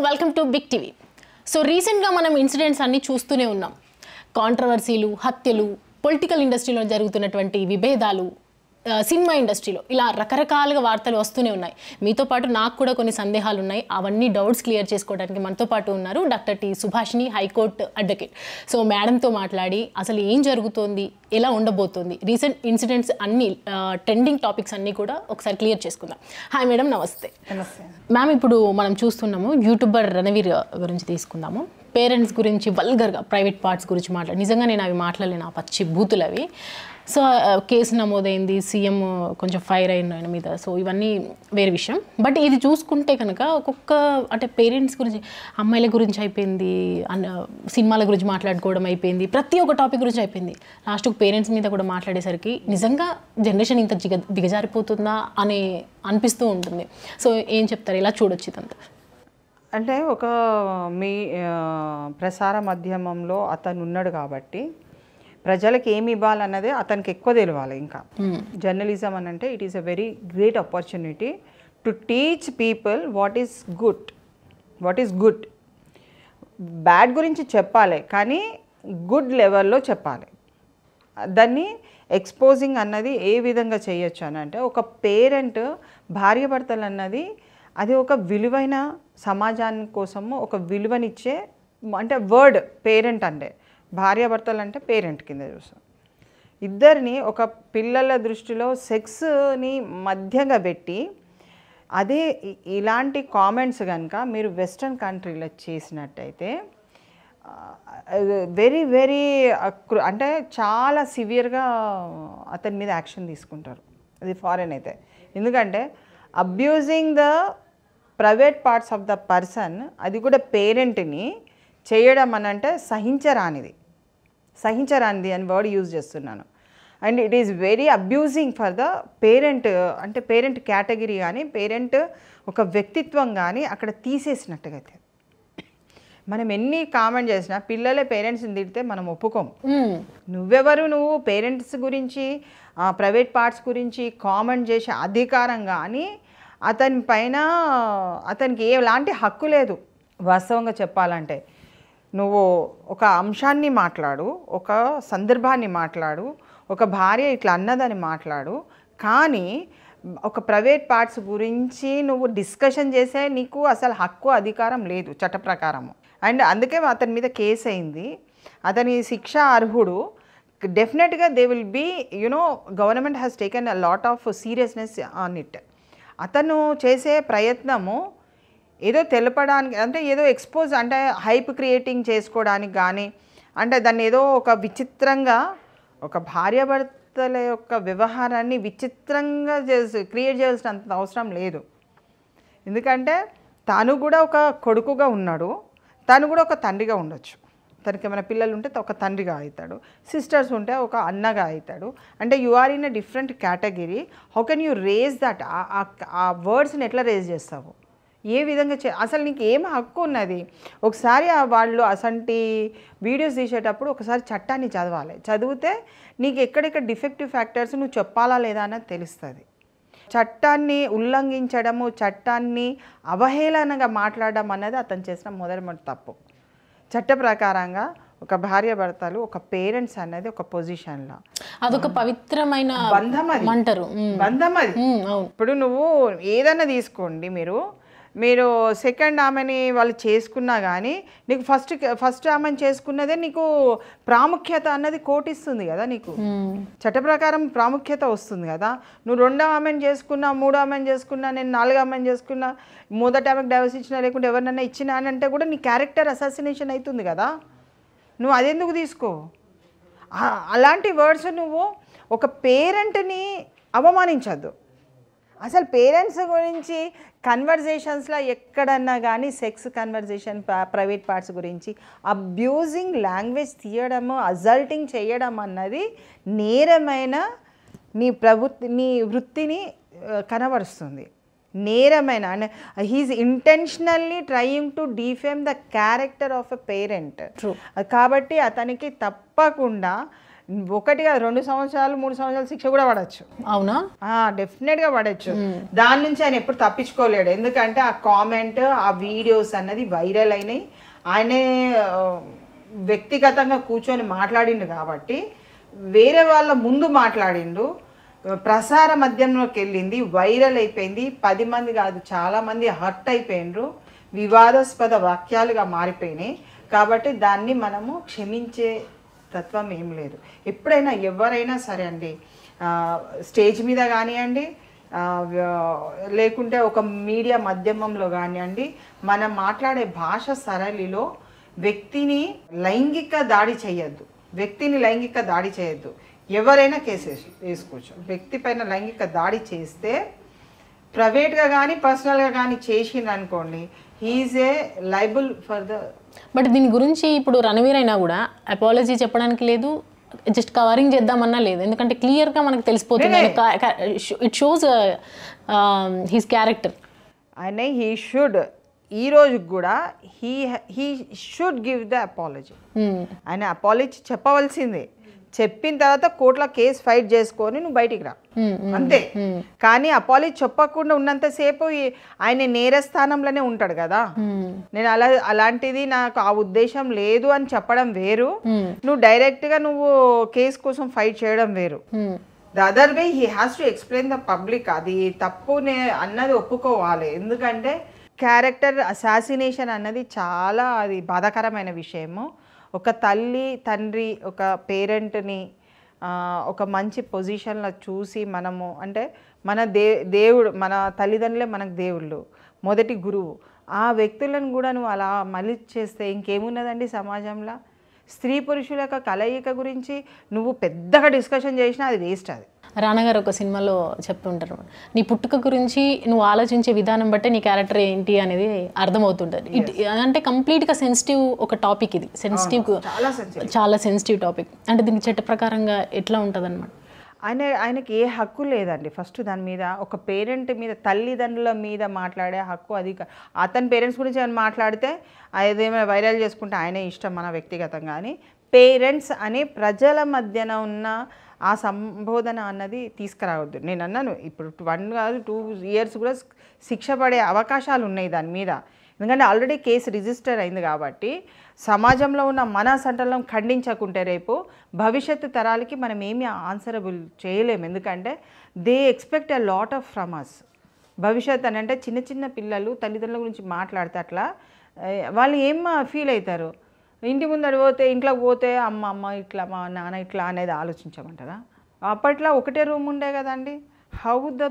Welcome to big TV. So రీసెంట్గా మనం incidents అన్నీ చూస్తూనే ఉన్నాం. కాంట్రవర్సీలు, హత్యలు, పొలిటికల్ ఇండస్ట్రీలో జరుగుతున్నటువంటి విభేదాలు, సినిమా ఇండస్ట్రీలో ఇలా రకరకాలుగా వార్తలు వస్తూనే ఉన్నాయి. మీతో పాటు నాకు కూడా కొన్ని సందేహాలు ఉన్నాయి. అవన్నీ డౌట్స్ క్లియర్ చేసుకోవడానికి మనతో పాటు ఉన్నారు doctor T Subhashini, high court advocate. So మేడంతో మాట్లాడి అసలు ఏం జరుగుతోంది, ఎలా ఉండబోతోంది, రీసెంట్ ఇన్సిడెంట్స్ అన్నీ, ట్రెండింగ్ టాపిక్స్ అన్నీ కూడా ఒకసారి క్లియర్ చేసుకుందాం. హాయ్ మేడం, నమస్తే. నమస్తే మ్యామ్. ఇప్పుడు మనం చూస్తున్నాము యూట్యూబర్ రణవీర్ గురించి తీసుకుందాము. పేరెంట్స్ గురించి వల్గర్గా ప్రైవేట్ పార్ట్స్ గురించి నిజంగా నేను అవి మాట్లాడలేను, ఆ పచ్చి బూతులు అవి. సో కేసు నమోదైంది, సీఎం కొంచెం ఫైర్ అయిన ఆయన మీద. సో ఇవన్నీ వేరే విషయం. బట్ ఇది చూసుకుంటే కనుక ఒక్కొక్క అంటే పేరెంట్స్ గురించి, అమ్మాయిల గురించి అయిపోయింది, సినిమాల గురించి మాట్లాడుకోవడం అయిపోయింది, ప్రతి ఒక్క టాపిక్ గురించి అయిపోయింది. లాస్ట్కి పేరెంట్స్ మీద కూడా మాట్లాడేసరికి నిజంగా జనరేషన్ ఇంత దిగజారిపోతుందా అని అనిపిస్తూ ఉంటుంది. సో ఏం చెప్తారు, ఎలా చూడొచ్చు ఇదంతా? అంటే ఒక మీ ప్రసార మాధ్యమంలో అతను ఉన్నాడు కాబట్టి ప్రజలకు ఏమి ఇవ్వాలన్నదే అతనికి ఎక్కువ తెలియాలి. ఇంకా జర్నలిజం అని అంటే it is a very great opportunity to teach people what is good. Bad గురించి చెప్పాలి కానీ గుడ్ లెవెల్లో చెప్పాలి. దాన్ని ఎక్స్పోజింగ్ అన్నది ఏ విధంగా చేయొచ్చు అని అంటే, ఒక పేరెంట్ భార్యాభర్తలు అన్నది అది ఒక విలువైన సమాజాని కోసము ఒక విలువనిచ్చే అంటే వర్డ్ పేరెంట్ అంటే, భార్యాభర్తలు అంటే పేరెంట్ కింద చూస్తాం. ఇద్దరిని ఒక పిల్లల దృష్టిలో సెక్స్ని మధ్యగా పెట్టి అదే ఇలాంటి కామెంట్స్ కనుక మీరు వెస్ట్రన్ కంట్రీలో చేసినట్టయితే వెరీ వెరీ అంటే చాలా సివియర్గా అతని మీద యాక్షన్ తీసుకుంటారు. అది ఫారెన్ అయితే. ఎందుకంటే abusing the private parts of the person, అది కూడా పేరెంట్ని చేయడం అని అంటే సహించరానిది అని వర్డ్ యూజ్ చేస్తున్నాను. And it is very abusing for the parent. అంటే పేరెంట్ కేటగిరీ కానీ పేరెంట్ ఒక వ్యక్తిత్వం కానీ అక్కడ తీసేసినట్టుగా అయితే. మనం ఎన్ని కామెంట్ చేసినా పిల్లలే పేరెంట్స్ని తిడితే మనం ఒప్పుకోం. నువ్వు పేరెంట్స్ గురించి ప్రైవేట్ పార్ట్స్ గురించి కామెంట్ చేసే అధికారం కానీ అతని పైన అతనికి ఎలాంటి హక్కు లేదు. వాస్తవంగా చెప్పాలంటే నువ్వు ఒక అంశాన్ని మాట్లాడు, ఒక సందర్భాన్ని మాట్లాడు, ఒక భార్య ఇట్లా అన్నదని మాట్లాడు, కానీ ఒక ప్రైవేట్ పార్ట్స్ గురించి నువ్వు డిస్కషన్ చేసే నీకు అసలు హక్కు అధికారం లేదు చట్ట ప్రకారము. అండ్ అందుకే అతని మీద కేసు అయింది. అతని శిక్ష అర్హుడు. డెఫినెట్గా they will be government has taken a lot of seriousness on it. అతను చేసే ప్రయత్నము ఏదో తెలపడానికి అంటే ఏదో ఎక్స్పోజ్ అంటే హైప్ క్రియేటింగ్ చేసుకోవడానికి కానీ, అంటే దాన్ని ఏదో ఒక విచిత్రంగా ఒక భార్యాభర్తల యొక్క వ్యవహారాన్ని విచిత్రంగా క్రియేట్ చేయాల్సినంత అవసరం లేదు. ఎందుకంటే తాను కూడా ఒక కొడుకుగా ఉన్నాడు, తాను కూడా ఒక తండ్రిగా ఉండొచ్చు. తనకి ఏమైనా పిల్లలు ఉంటే ఒక తండ్రిగా అవుతాడు, సిస్టర్స్ ఉంటే ఒక అన్నగా అవుతాడు. అంటే you are in a different category. How can you raise that? ఆ వర్డ్స్ని ఎట్లా రేజ్ చేస్తావు? ఏ విధంగా అసలు నీకు ఏం హక్కు ఉన్నది? ఒకసారి వాళ్ళు అసంటి వీడియోస్ తీసేటప్పుడు ఒకసారి చట్టాన్ని చదవాలి. చదివితే నీకు ఎక్కడెక్కడ డిఫెక్టివ్ ఫ్యాక్టర్స్ నువ్వు చెప్పాలా లేదా అన్నది తెలుస్తుంది. చట్టాన్ని ఉల్లంఘించడము, చట్టాన్ని అవహేళనగా మాట్లాడడం అన్నది అతను చేసిన మొదటి తప్పు. చట్ట ప్రకారంగా ఒక భార్యాభర్తలు, ఒక పేరెంట్స్ అనేది ఒక పొజిషన్లో అదొక పవిత్రమైన బంధం అది. ఇప్పుడు నువ్వు ఏదైనా తీసుకోండి, మీరు సెకండ్ ఆమెని వాళ్ళు చేసుకున్నా కానీ నీకు ఫస్ట్ ఆమెను చేసుకున్నదే నీకు ప్రాముఖ్యత అన్నది కోటిస్తుంది కదా. నీకు చట్ట ప్రకారం ప్రాముఖ్యత వస్తుంది కదా. నువ్వు రెండో ఆమెను చేసుకున్నా, మూడో ఆమెను చేసుకున్నా, నేను నాలుగో ఆమెను చేసుకున్నా, మొదటి ఆమెకు డైవర్స్ ఇచ్చినా లేకుంటే ఎవరినైనా ఇచ్చినా అని అంటే కూడా నీ క్యారెక్టర్ అసాసినేషన్ అవుతుంది కదా. నువ్వు అదెందుకు తీసుకో? అలాంటి వర్డ్స్ నువ్వు ఒక పేరెంట్ని అవమానించద్దు. అసలు పేరెంట్స్ గురించి కన్వర్జేషన్స్లో ఎక్కడన్నా కానీ సెక్స్ కన్వర్జేషన్, ప్రైవేట్ పార్ట్స్ గురించి అబ్యూజింగ్ లాంగ్వేజ్ తీయడము, అజల్టింగ్ చేయడం అన్నది నేరమైన నీ వృత్తిని కనబరుస్తుంది. నేరమైన and he's intentionally trying to defame the character of a parent. కాబట్టి అతనికి తప్పకుండా ఒకటి కాదు 2 సంవత్సరాలు 3 సంవత్సరాలు శిక్ష కూడా పడవచ్చు. అవునా? డెఫినెట్గా పడవచ్చు. దాని నుంచి ఆయన ఎప్పుడు తప్పించుకోలేడు. ఎందుకంటే ఆ కామెంట్, ఆ వీడియోస్ అన్నది వైరల్ అయినాయి. ఆయనే వ్యక్తిగతంగా కూర్చొని మాట్లాడిండు కాబట్టి, వేరే వాళ్ళ ముందు మాట్లాడిండు, ప్రసార మాధ్యమంలోకి వెళ్ళింది, వైరల్ అయిపోయింది. 10 మంది కాదు చాలా మంది హర్ట్ అయిపోయినరు, వివాదాస్పద వాక్యాలుగా మారిపోయినాయి. కాబట్టి దాన్ని మనము క్షమించే తత్వం ఏం లేదు. ఎప్పుడైనా ఎవరైనా సరే అండి, స్టేజ్ మీద కానివ్వండి, లేకుంటే ఒక మీడియా మాధ్యమంలో కానివ్వండి, మనం మాట్లాడే భాష సరళిలో వ్యక్తిని లైంగిక దాడి చేయొద్దు. ఎవరైనా కేసు వేసుకోవచ్చు. వ్యక్తి పైన లైంగిక దాడి చేస్తే ప్రైవేట్గా కానీ పర్సనల్గా కానీ చేసిండు అనుకోండి, he is a liable for the. But దీని గురించి ఇప్పుడు రణవీర్ అయినా కూడా అపాలజీ చెప్పడానికి లేదు, జస్ట్ కవరింగ్ చేద్దామన్నా లేదు. ఎందుకంటే క్లియర్గా మనకు తెలిసిపోతుంది, ఇట్ షోస్ హిస్ క్యారెక్టర్. ఆయన ఈ రోజు కూడా he should give the apology. ఆయన అపాలజీ చెప్పవలసిందే. చెప్పిన తర్వాత కోర్టులో కేసు ఫైట్ చేసుకొని నువ్వు బయటికి రా, అంతే. కానీ అపాలజీ చెప్పకుండా ఉన్నంతసేపు ఆయన నేరస్థానంలోనే ఉంటాడు కదా. నేను అలాంటిది నాకు ఆ ఉద్దేశం లేదు అని చెప్పడం వేరు, నువ్వు డైరెక్ట్గా నువ్వు కేసు కోసం ఫైట్ చేయడం వేరు. The other way he has to explain the public. అది తప్పు అన్నది ఒప్పుకోవాలి. ఎందుకంటే క్యారెక్టర్ అసాసినేషన్ అన్నది చాలా అది బాధాకరమైన విషయము. ఒక తల్లి తండ్రి ఒక పేరెంట్ని ఒక మంచి పొజిషన్లో చూసి మనము, అంటే మన దేవుడు, మన తల్లిదండ్రులే మనకు దేవుళ్ళు, మొదటి గురువు. ఆ వ్యక్తులను కూడా నువ్వు అలా మళ్ళీ చేస్తే ఇంకేమున్నదండి సమాజంలో. స్త్రీ పురుషుల యొక్క కలయిక గురించి నువ్వు పెద్దగా డిస్కషన్ చేసినా అది వేస్ట్. అది రానా గారు ఒక సినిమాలో చెప్తుంటారు, నీ పుట్టుక గురించి నువ్వు ఆలోచించే విధానం బట్టే నీ క్యారెక్టర్ ఏంటి అనేది అర్థమవుతుంటుంది. అంటే కంప్లీట్గా సెన్సిటివ్ ఒక టాపిక్ ఇది, చాలా సెన్సిటివ్ టాపిక్. అంటే దీనికి చట్ట ప్రకారంగా ఎట్లా ఉంటుంది అన్నమాట. ఆయనకి ఏ హక్కు లేదండి. ఫస్ట్ దాని మీద ఒక పేరెంట్ మీద, తల్లిదండ్రుల మీద మాట్లాడే హక్కు అది. అతని పేరెంట్స్ గురించి ఆయన మాట్లాడితే అదేమైనా వైరల్ చేసుకుంటే ఆయనే ఇష్టం, మన వ్యక్తిగతంగా. అని పేరెంట్స్ అనే ప్రజల మధ్యన ఉన్న ఆ సంబోధన అన్నది తీసుకురావద్దు. నేను అన్నాను, ఇప్పుడు 1 కాదు 2 years కూడా శిక్ష పడే అవకాశాలు ఉన్నాయి దాని మీద. ఎందుకంటే ఆల్రెడీ కేసు రిజిస్టర్ అయింది కాబట్టి సమాజంలో ఉన్న మన సంటలను ఖండించకుంటే రేపు భవిష్యత్తు తరాలకి మనం ఏమీ ఆన్సరబుల్ చేయలేము. ఎందుకంటే they expect a lot of from us. భవిష్యత్ అని అంటే చిన్న చిన్న పిల్లలు తల్లిదండ్రుల గురించి మాట్లాడితే అట్లా వాళ్ళు ఏం ఫీల్ అవుతారు. ఇంటి ముందర పోతే, ఇంట్లోకి పోతే అమ్మ ఇట్లా, మా నాన్న ఇట్లా అనేది ఆలోచించమంటారా? అప్పట్లో ఒకటే రూమ్ ఉండే కదండి. How the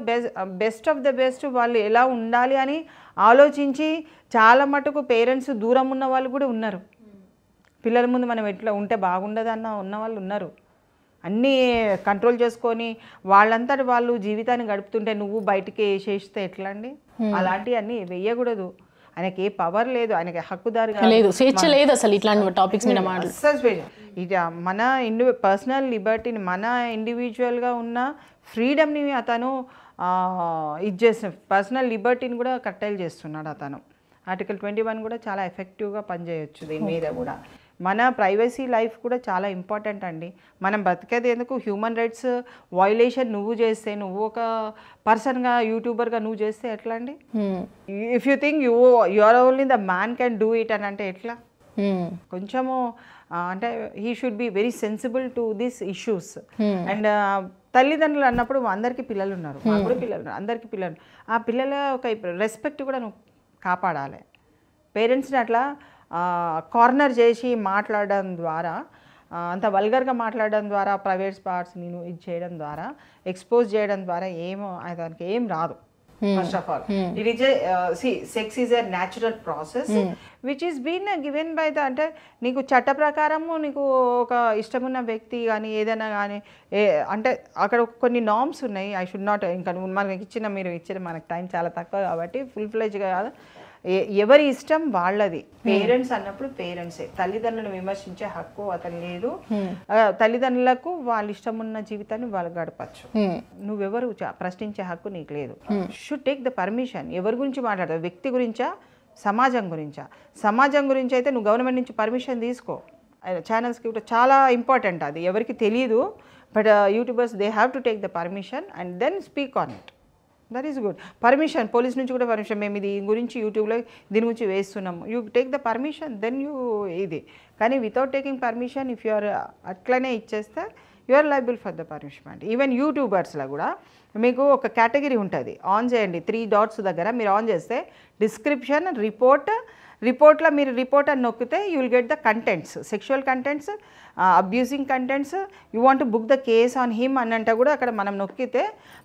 best of the best వాళ్ళు ఎలా ఉండాలి అని ఆలోచించి చాలా మటుకు పేరెంట్స్ దూరం ఉన్న వాళ్ళు కూడా ఉన్నారు. పిల్లల ముందు మనం ఎట్లా ఉంటే బాగుండదన్న ఉన్న వాళ్ళు ఉన్నారు. అన్నీ కంట్రోల్ చేసుకొని వాళ్ళంతటి వాళ్ళు జీవితాన్ని గడుపుతుంటే నువ్వు బయటికి వేసేస్తే ఎట్లా అండి? అలాంటివన్నీ వేయకూడదు. ఆయనకి ఏ పవర్ లేదు, ఆయనకి హక్కుదారు లేదు, స్వేచ్ఛ లేదు అసలు. ఇట్లాంటి టాపిక్స్ మీద ఇది మన పర్సనల్ లిబర్టీని, మన ఇండివిజువల్గా ఉన్న ఫ్రీడమ్ని అతను ఇది చేసిన పర్సనల్ లిబర్టీని కూడా కట్టైల్ చేస్తున్నాడు అతను. ఆర్టికల్ 21 కూడా చాలా ఎఫెక్టివ్గా పనిచేయచ్చు దీని మీద కూడా. మన ప్రైవసీ లైఫ్ కూడా చాలా ఇంపార్టెంట్ అండి. మనం బతికేది ఎందుకు? హ్యూమన్ రైట్స్ వయోలేషన్ నువ్వు చేస్తే, నువ్వు ఒక పర్సన్గా యూట్యూబర్గా నువ్వు చేస్తే ఎట్లా అండి? If you think you are only the man can do it అని అంటే ఎట్లా? కొంచెము అంటే he should be very sensible to this issues. And తల్లిదండ్రులు అన్నప్పుడు అందరికీ పిల్లలు ఉన్నారు, మాకు కూడా పిల్లలు ఉన్నారు, అందరికీ పిల్లలు. ఆ పిల్లల ఒక రెస్పెక్ట్ కూడా నువ్వు కాపాడాలి. పేరెంట్స్ని అట్లా కార్నర్ చేసి మాట్లాడడం ద్వారా, అంత వల్గర్గా మాట్లాడడం ద్వారా, ప్రైవేట్ పార్ట్స్ నేను ఇది చేయడం ద్వారా, ఎక్స్పోజ్ చేయడం ద్వారా దానికి ఏం రాదు. First of all it is sex is a natural process which is been given by the, అంటే నీకు చట్ట ప్రకారము నీకు ఒక ఇష్టమున్న వ్యక్తి కానీ ఏదైనా కానీ అంటే అక్కడ కొన్ని నార్మ్స్ ఉన్నాయి. ఐ షుడ్ నాట్, ఇంకా మనకి మీరు ఇచ్చిన మనకు టైం చాలా తక్కువ కాబట్టి ఫుల్ ఫ్లెడ్జ్గా కాదు, ఎవరి ఇష్టం వాళ్ళది. పేరెంట్స్ అన్నప్పుడు పేరెంట్సే. తల్లిదండ్రులను విమర్శించే హక్కు అతను లేదు. తల్లిదండ్రులకు వాళ్ళ ఇష్టం ఉన్న జీవితాన్ని వాళ్ళు గడపచ్చు. నువ్వెవరు ప్రశ్నించే హక్కు నీకు లేదు. Should take the permission. ఎవరి గురించి మాట్లాడతావు? వ్యక్తి గురించా, సమాజం గురించా? సమాజం గురించి అయితే నువ్వు గవర్నమెంట్ నుంచి పర్మిషన్ తీసుకో. ఛానల్స్కి కూడా చాలా ఇంపార్టెంట్, అది ఎవరికి తెలియదు. But YouTubers they have to take the permission and then speak on it. That is good. Permission, police నుంచి కూడా పర్మిషన్, మేము ఇది గురించి యూట్యూబ్లో దీని గురించి వేస్తున్నాము, you take the permission then you ఇది. కానీ without taking permission if you are అట్లనే ఇచ్చేస్తే you are liable for the punishment. Even యూట్యూబర్స్లో కూడా మీకు ఒక కేటగిరీ ఉంటుంది, ఆన్ చేయండి 3 డాట్స్ దగ్గర మీరు ఆన్ చేస్తే డిస్క్రిప్షన్, రిపోర్ట్లో మీరు రిపోర్ట్ అని నొక్కితే you will get the contents, sexual contents, abusing contents, you want to book the case on him అని అంటే కూడా అక్కడ మనం నొక్కితే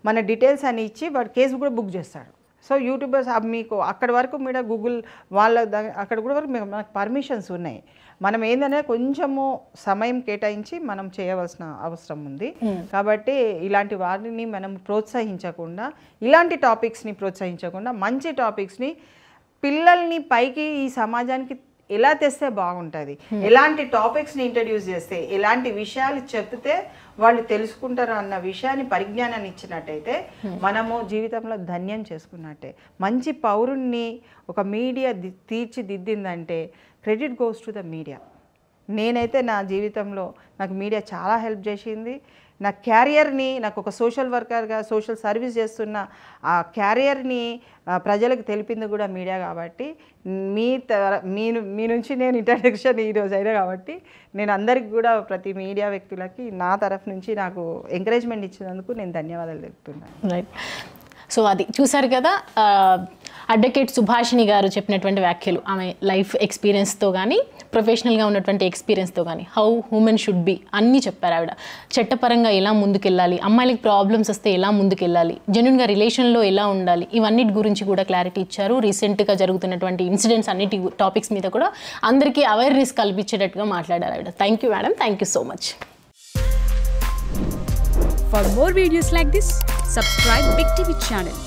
మన డీటెయిల్స్ అని ఇచ్చి వాడు కేసు కూడా బుక్ చేస్తాడు. సో యూట్యూబర్స్ మీకు అక్కడ వరకు మీద గూగుల్ వాళ్ళ అక్కడ కూడా వరకు మనకు పర్మిషన్స్ ఉన్నాయి. మనం ఏంటంటే కొంచెము సమయం కేటాయించి మనం చేయవలసిన అవసరం ఉంది. కాబట్టి ఇలాంటి వారిని మనం ప్రోత్సహించకుండా, ఇలాంటి టాపిక్స్ని ప్రోత్సహించకుండా మంచి టాపిక్స్ని పిల్లల్ని పైకి ఈ సమాజానికి ఎలా తెస్తే బాగుంటుంది, ఎలాంటి టాపిక్స్ని ఇంట్రడ్యూస్ చేస్తే, ఎలాంటి విషయాలు చెప్తే వాళ్ళు తెలుసుకుంటారు అన్న విషయాన్ని పరిజ్ఞానాన్ని ఇచ్చినట్టయితే మనము జీవితంలో ధన్యం చేసుకున్నట్టే. మంచి పౌరుణ్ణి ఒక మీడియా తీర్చిదిద్దిందంటే credit goes to the media. నేనైతే నా జీవితంలో నాకు మీడియా చాలా హెల్ప్ చేసింది. నా క్యారియర్ని, నాకు ఒక సోషల్ వర్కర్గా సోషల్ సర్వీస్ చేస్తున్న ఆ క్యారియర్ని ప్రజలకు తెలిపింది కూడా మీడియా. కాబట్టి మీ నుంచి నేను ఇంట్రడక్షన్ ఈరోజు అయినా కాబట్టి నేను అందరికి కూడా ప్రతి మీడియా వ్యక్తులకి నా తరఫు నుంచి నాకు ఎంకరేజ్మెంట్ ఇచ్చినందుకు నేను ధన్యవాదాలు తెలుపుతున్నాను. రైట్. సో అది చూసారు కదా, అడ్వకేట్ సుభాషిణి గారు చెప్పినటువంటి వ్యాఖ్యలు, ఆమె లైఫ్ ఎక్స్పీరియన్స్తో కానీ ప్రొఫెషనల్గా ఉన్నటువంటి ఎక్స్పీరియన్స్తో కానీ హౌ హ్యూమన్ షుడ్ బి అన్నీ చెప్పారు ఆవిడ. చట్టపరంగా ఎలా ముందుకెళ్ళాలి, అమ్మాయిలకి ప్రాబ్లమ్స్ వస్తే ఎలా ముందుకెళ్ళాలి, జెన్యున్గా రిలేషన్లో ఎలా ఉండాలి, ఇవన్నిటి గురించి కూడా క్లారిటీ ఇచ్చారు. రీసెంట్గా జరుగుతున్నటువంటి ఇన్సిడెంట్స్ అన్నిటి టాపిక్స్ మీద కూడా అందరికీ అవేర్నెస్ కల్పించేటట్టుగా మాట్లాడారు ఆవిడ. Thank you madam, thank you so much. For more videos like this, subscribe Big TV channel.